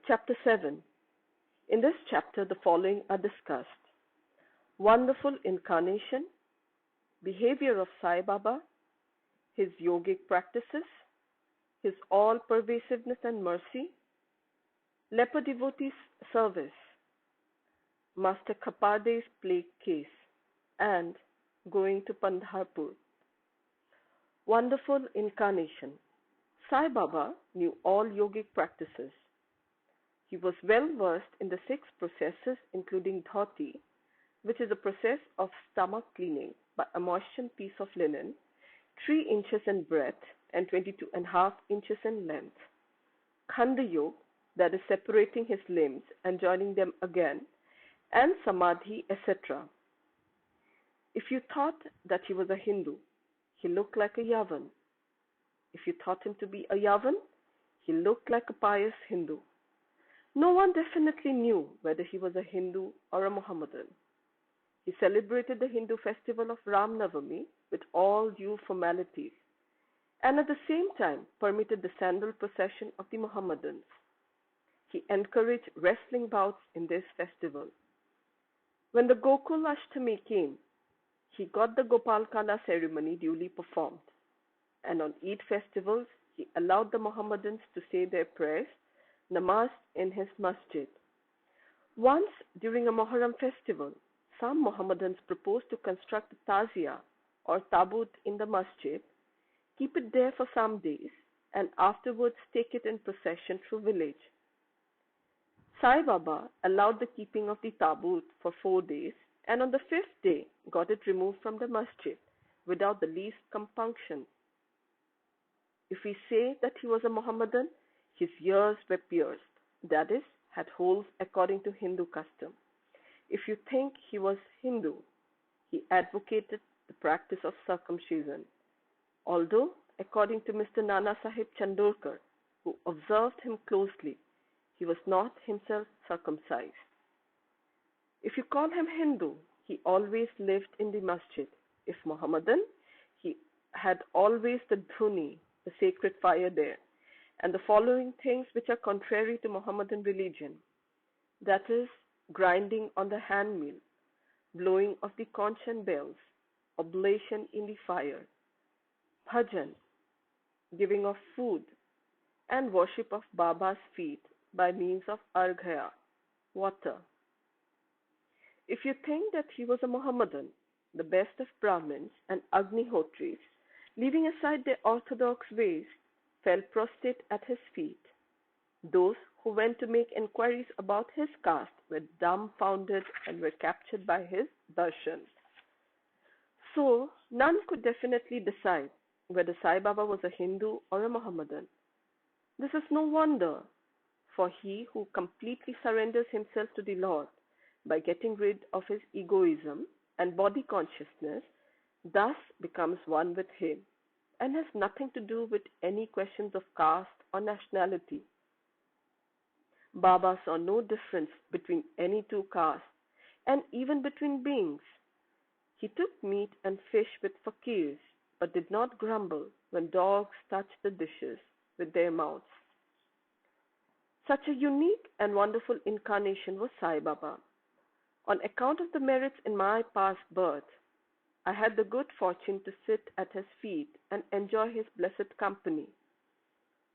Chapter 7. In this chapter, the following are discussed: Wonderful Incarnation, Behavior of Sai Baba, his yogic practices, his all-pervasiveness and mercy, Leper Devotee's service, Master Khaparde's plague case, and going to Pandharpur. Wonderful Incarnation. Sai Baba knew all yogic practices. He was well versed in the 6 processes, including dhoti, which is a process of stomach cleaning by a moistened piece of linen, 3 inches in breadth and 22.5 inches in length; Khanda Yoga, that is separating his limbs and joining them again; and Samadhi, etc. If you thought that he was a Hindu, he looked like a Yavan. If you thought him to be a Yavan, he looked like a pious Hindu. No one definitely knew whether he was a Hindu or a Mohammedan. He celebrated the Hindu festival of Ram Navami with all due formalities, and at the same time permitted the sandal procession of the Mohammedans. He encouraged wrestling bouts in this festival. When the Gokul Ashtami came, he got the Gopal Kala ceremony duly performed, and on Eid festivals he allowed the Mohammedans to say their prayers, namaz, in his masjid. Once during a Muharram festival, some Mohammedans proposed to construct a tazia or tabut in the masjid, keep it there for some days, and afterwards take it in procession through village. Sai Baba allowed the keeping of the tabut for 4 days, and on the 5th day got it removed from the masjid without the least compunction. If we say that he was a Mohammedan, his ears were pierced, that is, had holes according to Hindu custom. If you think he was Hindu, he advocated the practice of circumcision, although, according to Mr. Nana Sahib Chandorkar, who observed him closely, he was not himself circumcised. If you call him Hindu, he always lived in the masjid. If Mohammedan, he had always the dhuni, the sacred fire there, and the following things which are contrary to Mohammedan religion, that is, grinding on the hand mill, blowing of the conch and bells, oblation in the fire, bhajan, giving of food, and worship of Baba's feet by means of arghya, water. If you think that he was a Mohammedan, the best of Brahmins and Agnihotris, leaving aside their orthodox ways, fell prostrate at his feet. Those who went to make inquiries about his caste were dumbfounded and were captured by his darshan. So, none could definitely decide whether Sai Baba was a Hindu or a Mohammedan. This is no wonder, for he who completely surrenders himself to the Lord by getting rid of his egoism and body consciousness thus becomes one with him, and has nothing to do with any questions of caste or nationality. Baba saw no difference between any 2 castes, and even between beings. He took meat and fish with fakirs, but did not grumble when dogs touched the dishes with their mouths. Such a unique and wonderful incarnation was Sai Baba. On account of the merits in my past birth, I had the good fortune to sit at his feet and enjoy his blessed company.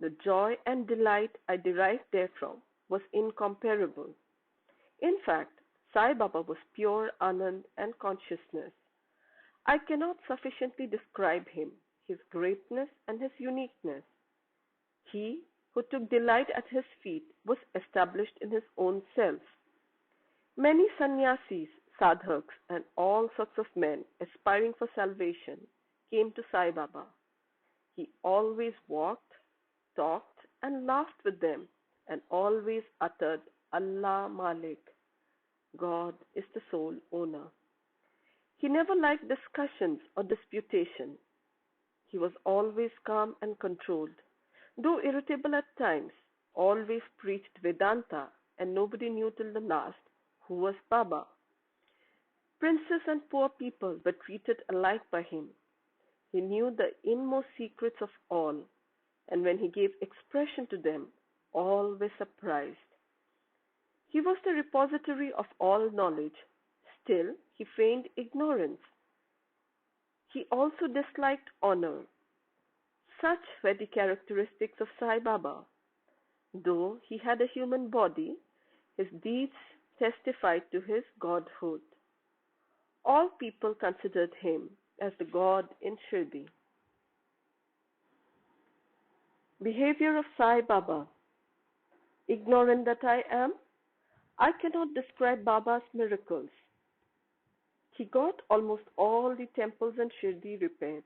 The joy and delight I derived therefrom was incomparable. In fact, Sai Baba was pure Anand and consciousness. I cannot sufficiently describe him, his greatness and his uniqueness. He who took delight at his feet was established in his own self. Many sannyasis, sadhaks, and all sorts of men aspiring for salvation came to Sai Baba. He always walked, talked, and laughed with them, and always uttered Allah Malik. God is the sole owner. He never liked discussions or disputation. He was always calm and controlled. Though irritable at times, always preached Vedanta, and nobody knew till the last who was Baba. Princes and poor people were treated alike by him. He knew the inmost secrets of all, and when he gave expression to them, all were surprised. He was the repository of all knowledge. Still, he feigned ignorance. He also disliked honor. Such were the characteristics of Sai Baba. Though he had a human body, his deeds testified to his godhood. All people considered him as the god in Shirdi. Behavior of Sai Baba. Ignorant that I am, I cannot describe Baba's miracles. He got almost all the temples in Shirdi repaired.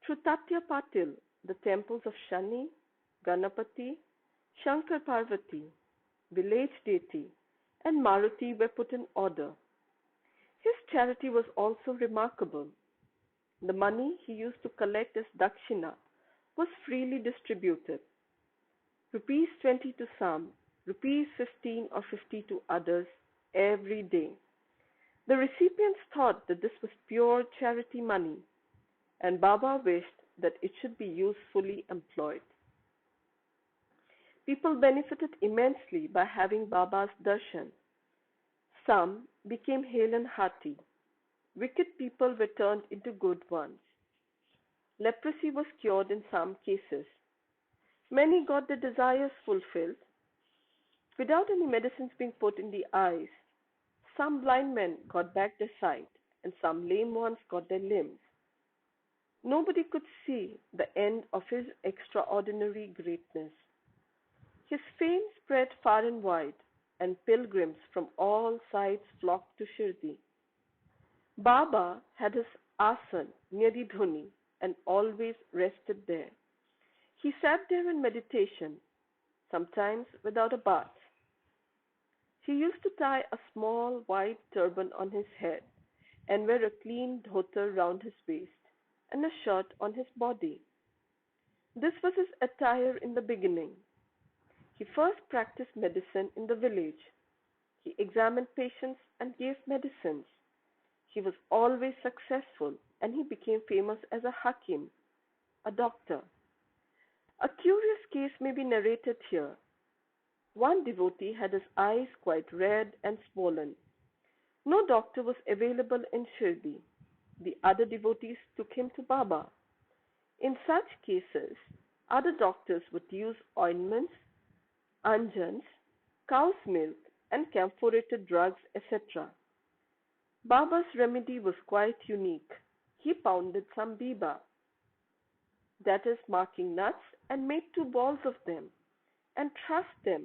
Through Tatya Patil, the temples of Shani, Ganapati, Shankar Parvati, village deity, and Maruti were put in order. His charity was also remarkable. The money he used to collect as dakshina was freely distributed. Rupees 20 to some, rupees 15 or 50 to others every day. The recipients thought that this was pure charity money, and Baba wished that it should be usefully employed. People benefited immensely by having Baba's darshan. Some became hale and hearty. Wicked people were turned into good ones. Leprosy was cured in some cases. Many got their desires fulfilled. Without any medicines being put in the eyes, some blind men got back their sight, and some lame ones got their limbs. Nobody could see the end of his extraordinary greatness. His fame spread far and wide, and pilgrims from all sides flocked to Shirdi. Baba had his asan near the dhuni and always rested there. He sat there in meditation, sometimes without a bath. He used to tie a small white turban on his head and wear a clean dhotar round his waist and a shirt on his body. This was his attire in the beginning. He first practiced medicine in the village. He examined patients and gave medicines. He was always successful, and he became famous as a hakim, a doctor. A curious case may be narrated here. One devotee had his eyes quite red and swollen. No doctor was available in Shirdi. The other devotees took him to Baba. In such cases, other doctors would use ointments, anjans, cow's milk, and camphorated drugs, etc. Baba's remedy was quite unique. He pounded some biba, that is, marking nuts, and made 2 balls of them, and thrust them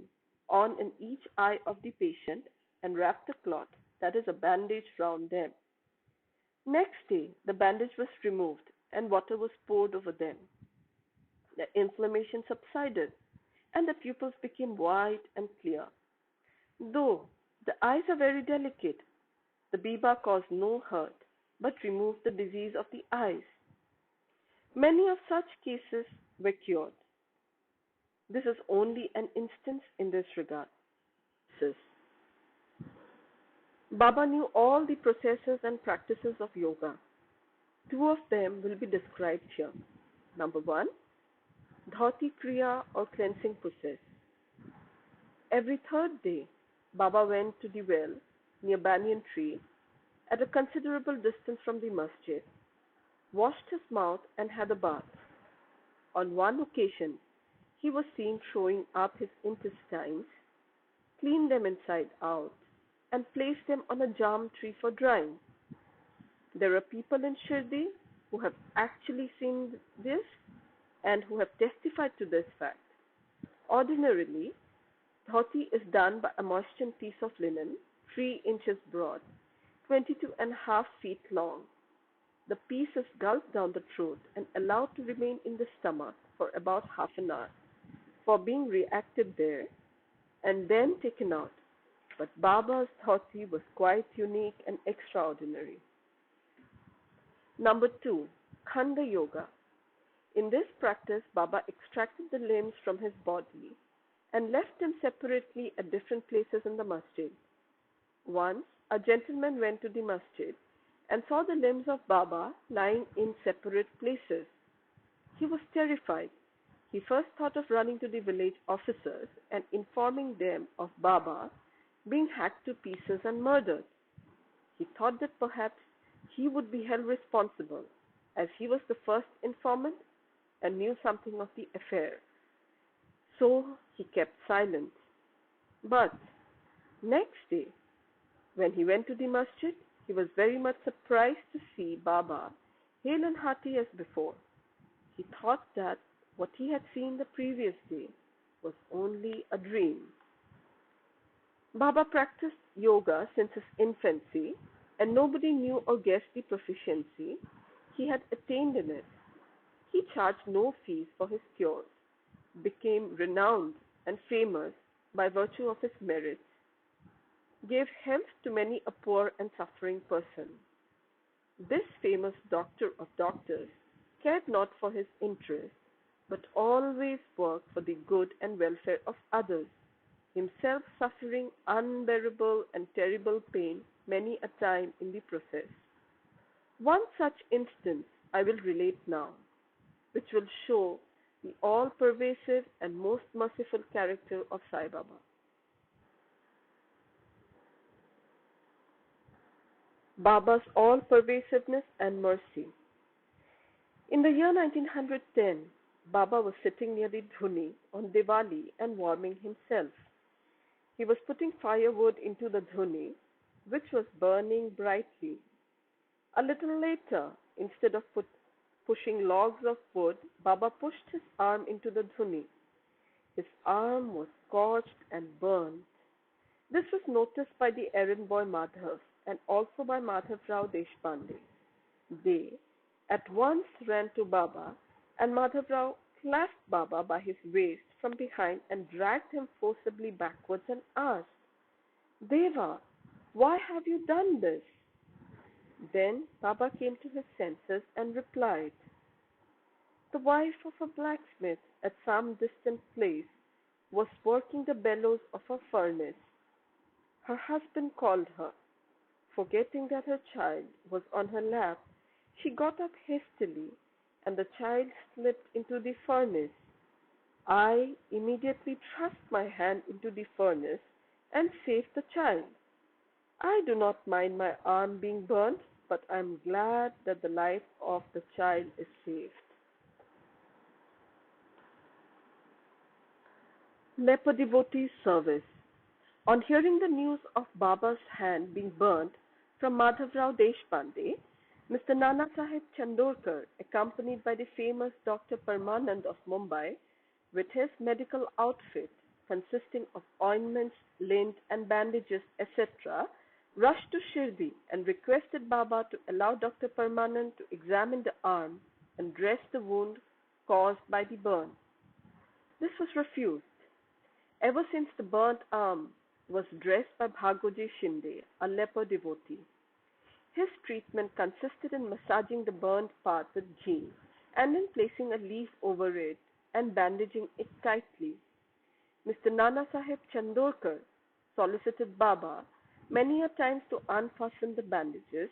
on in each eye of the patient, and wrapped a cloth, that is, a bandage, round them. Next day, the bandage was removed, and water was poured over them. The inflammation subsided, and the pupils became white and clear. Though the eyes are very delicate, the biba caused no hurt, but removed the disease of the eyes. Many of such cases were cured. This is only an instance in this regard. Baba knew all the processes and practices of yoga. 2 of them will be described here. Number 1, Dhauti Kriya or cleansing process. Every 3rd day, Baba went to the well near banyan tree at a considerable distance from the masjid, washed his mouth and had a bath. On one occasion, he was seen throwing up his intestines, cleaned them inside out, and placed them on a jam tree for drying. There are people in Shirdi who have actually seen this and who have testified to this fact. Ordinarily, dhoti is done by a moistened piece of linen, 3 inches broad, 22.5 feet long. The piece is gulped down the throat and allowed to remain in the stomach for about half an hour for being reacted there and then taken out. But Baba's dhoti was quite unique and extraordinary. Number 2, Khanda Yoga. In this practice, Baba extracted the limbs from his body and left them separately at different places in the masjid. Once, a gentleman went to the masjid and saw the limbs of Baba lying in separate places. He was terrified He first thought of running to the village officers and informing them of Baba being hacked to pieces and murdered. He thought that perhaps he would be held responsible, as he was the first informant and knew something of the affair. So he kept silent. But next day, when he went to the masjid, he was very much surprised to see Baba hale and hearty as before. He thought that what he had seen the previous day was only a dream. Baba practiced yoga since his infancy, and nobody knew or guessed the proficiency he had attained in it. He charged no fees for his cures, became renowned and famous by virtue of his merits, gave health to many a poor and suffering person. This famous doctor of doctors cared not for his interest, but always worked for the good and welfare of others, himself suffering unbearable and terrible pain many a time in the process. One such instance I will relate now, which will show the all-pervasive and most merciful character of Sai Baba. Baba's all-pervasiveness and mercy. In the year 1910, Baba was sitting near the dhuni on Diwali and warming himself. He was putting firewood into the dhuni, which was burning brightly. A little later, instead of pushing logs of wood, Baba pushed his arm into the dhuni. His arm was scorched and burned. This was noticed by the errand boy Madhav and also by Madhav Rao Deshpande. They at once ran to Baba, and Madhav Rao clasped Baba by his waist from behind and dragged him forcibly backwards and asked, "Deva, why have you done this?" Then Baba came to his senses and replied, "The wife of a blacksmith at some distant place was working the bellows of a furnace. Her husband called her. Forgetting that her child was on her lap, she got up hastily, and the child slipped into the furnace. I immediately thrust my hand into the furnace and saved the child. I do not mind my arm being burnt, but I am glad that the life of the child is saved." Leper Devotee's Service. On hearing the news of Baba's hand being burnt from Madhav Rao Deshpande, Mr. Nana Sahib Chandorkar, accompanied by the famous Dr. Parmanand of Mumbai, with his medical outfit consisting of ointments, lint and bandages, etc., rushed to Shirdi and requested Baba to allow Dr. Parmanand to examine the arm and dress the wound caused by the burn. This was refused. Ever since the burnt arm was dressed by Bhagoji Shinde, a leper devotee. His treatment consisted in massaging the burnt part with ghee and in placing a leaf over it and bandaging it tightly. Mr. Nana Sahib Chandorkar solicited Baba many a times to unfasten the bandages,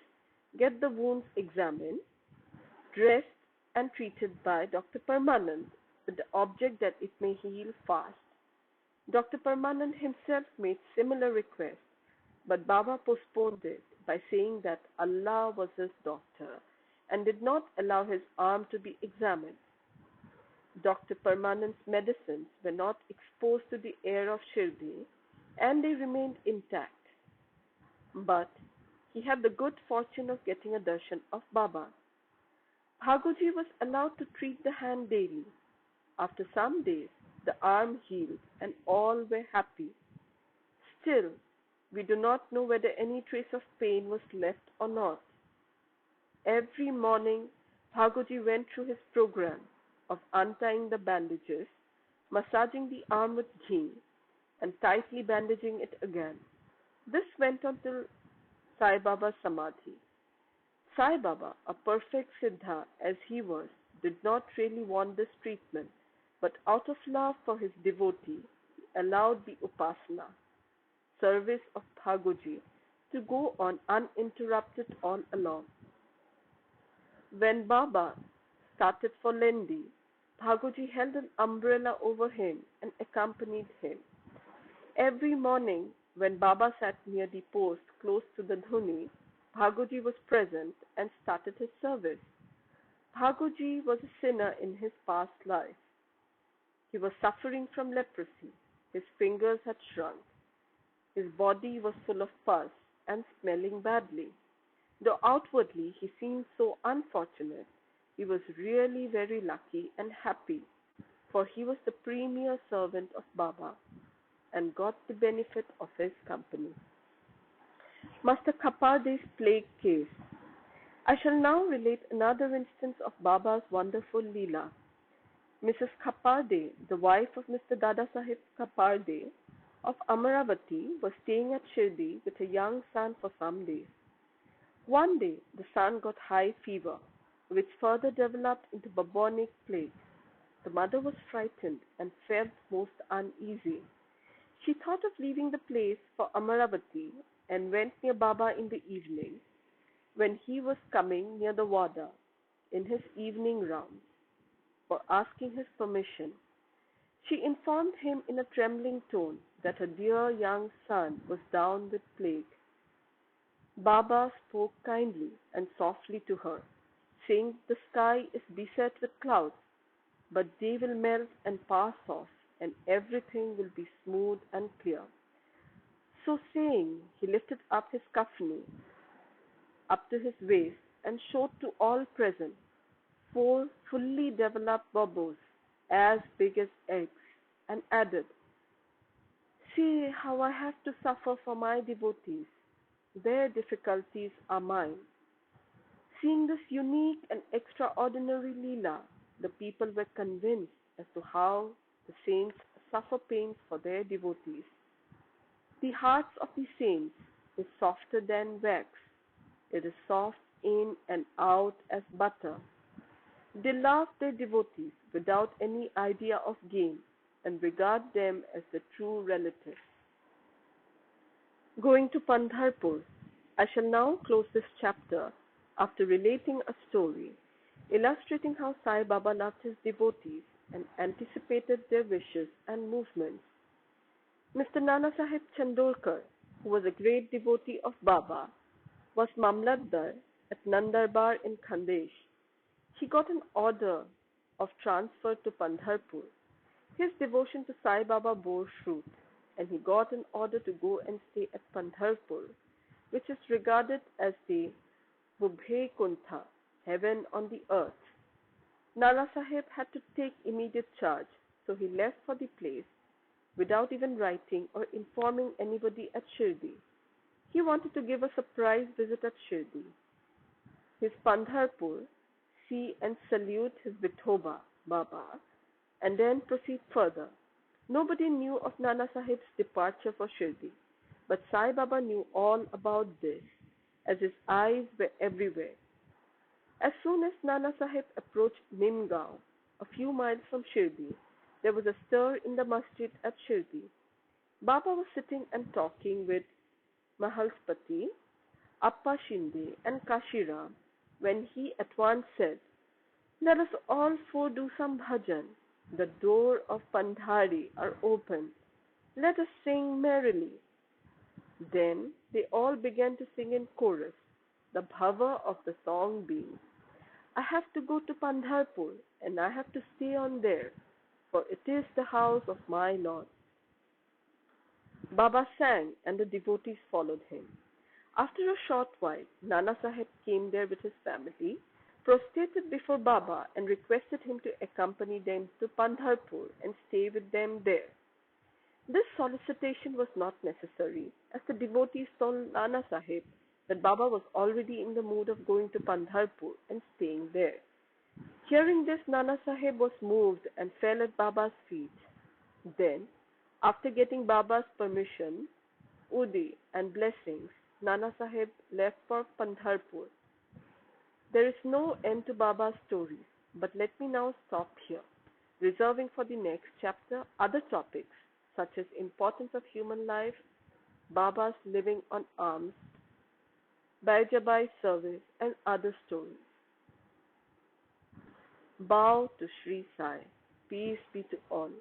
get the wounds examined, dressed and treated by Dr. Parmanand with the object that it may heal fast. Dr. Parmanand himself made similar requests, but Baba postponed it by saying that Allah was his doctor and did not allow his arm to be examined. Dr. Parmanand's medicines were not exposed to the air of Shirdi and they remained intact. But he had the good fortune of getting a darshan of Baba. Bhagoji was allowed to treat the hand daily. After some days, the arm healed and all were happy. Still, we do not know whether any trace of pain was left or not. Every morning, Bhagoji went through his program of untying the bandages, massaging the arm with ghee, and tightly bandaging it again. This went on till Sai Baba's Samadhi. Sai Baba, a perfect Siddha as he was, did not really want this treatment, but out of love for his devotee, he allowed the Upasana, service of Bhagoji, to go on uninterrupted all along. When Baba started for Lendi, Bhaguji held an umbrella over him and accompanied him. Every morning, when Baba sat near the post close to the dhuni, Bhaguji was present and started his service. Bhaguji was a sinner in his past life. He was suffering from leprosy. His fingers had shrunk. His body was full of pus and smelling badly. Though outwardly he seemed so unfortunate, he was really very lucky and happy, for he was the premier servant of Baba and got the benefit of his company. Master Khaparde's plague case. I shall now relate another instance of Baba's wonderful Leela. Mrs. Khaparde, the wife of Mr. Dada Sahib Khaparde of Amaravati, was staying at Shirdi with a young son for some days. One day, the son got high fever, which further developed into bubonic plague. The mother was frightened and felt most uneasy. She thought of leaving the place for Amaravati and went near Baba in the evening, when he was coming near the Wada in his evening rounds, for asking his permission. She informed him in a trembling tone that her dear young son was down with plague. Baba spoke kindly and softly to her, saying the sky is beset with clouds, but they will melt and pass off, and everything will be smooth and clear. So saying, he lifted up his kafni up to his waist and showed to all present 4 fully developed bubbles as big as eggs, and added, "See how I have to suffer for my devotees. Their difficulties are mine." Seeing this unique and extraordinary Leela, the people were convinced as to how the saints suffer pains for their devotees. The hearts of the saints is softer than wax. It is soft in and out as butter. They love their devotees without any idea of gain and regard them as the true relatives. Going to Pandharpur, I shall now close this chapter after relating a story illustrating how Sai Baba loved his devotees and anticipated their wishes and movements. Mr. Nana Sahib Chandolkar, who was a great devotee of Baba, was Mamlatdar at Nandarbar in Khandesh. He got an order of transfer to Pandharpur. His devotion to Sai Baba bore fruit, and he got an order to go and stay at Pandharpur, which is regarded as the Bhubhe-Kuntha, heaven on the earth. Nana Sahib had to take immediate charge, so he left for the place without even writing or informing anybody at Shirdi. He wanted to give a surprise visit at Shirdi, his Pandharpur, see and salute his Vithoba, Baba, and then proceed further. Nobody knew of Nana Sahib's departure for Shirdi, but Sai Baba knew all about this, as his eyes were everywhere. As soon as Nana Sahib approached Nimgaon, a few miles from Shirdi, there was a stir in the masjid at Shirdi. Baba was sitting and talking with Mahalspati, Appa Shinde and Kashiram when he at once said, "Let us all 4 do some bhajan. The door of Pandhari are open. Let us sing merrily." Then they all began to sing in chorus, the bhava of the song being, "I have to go to Pandharpur and I have to stay on there, for it is the house of my Lord." Baba sang and the devotees followed him. After a short while, Nana Sahib came there with his family, prostrated before Baba and requested him to accompany them to Pandharpur and stay with them there. This solicitation was not necessary, as the devotees told Nana Sahib that Baba was already in the mood of going to Pandharpur and staying there. Hearing this, Nana Sahib was moved and fell at Baba's feet. Then, after getting Baba's permission, Udi and blessings, Nana Sahib left for Pandharpur. There is no end to Baba's stories, but let me now stop here, reserving for the next chapter other topics such as importance of human life, Baba's living on alms, Baijabai service, and other stories. Bow to Shri Sai. Peace be to all.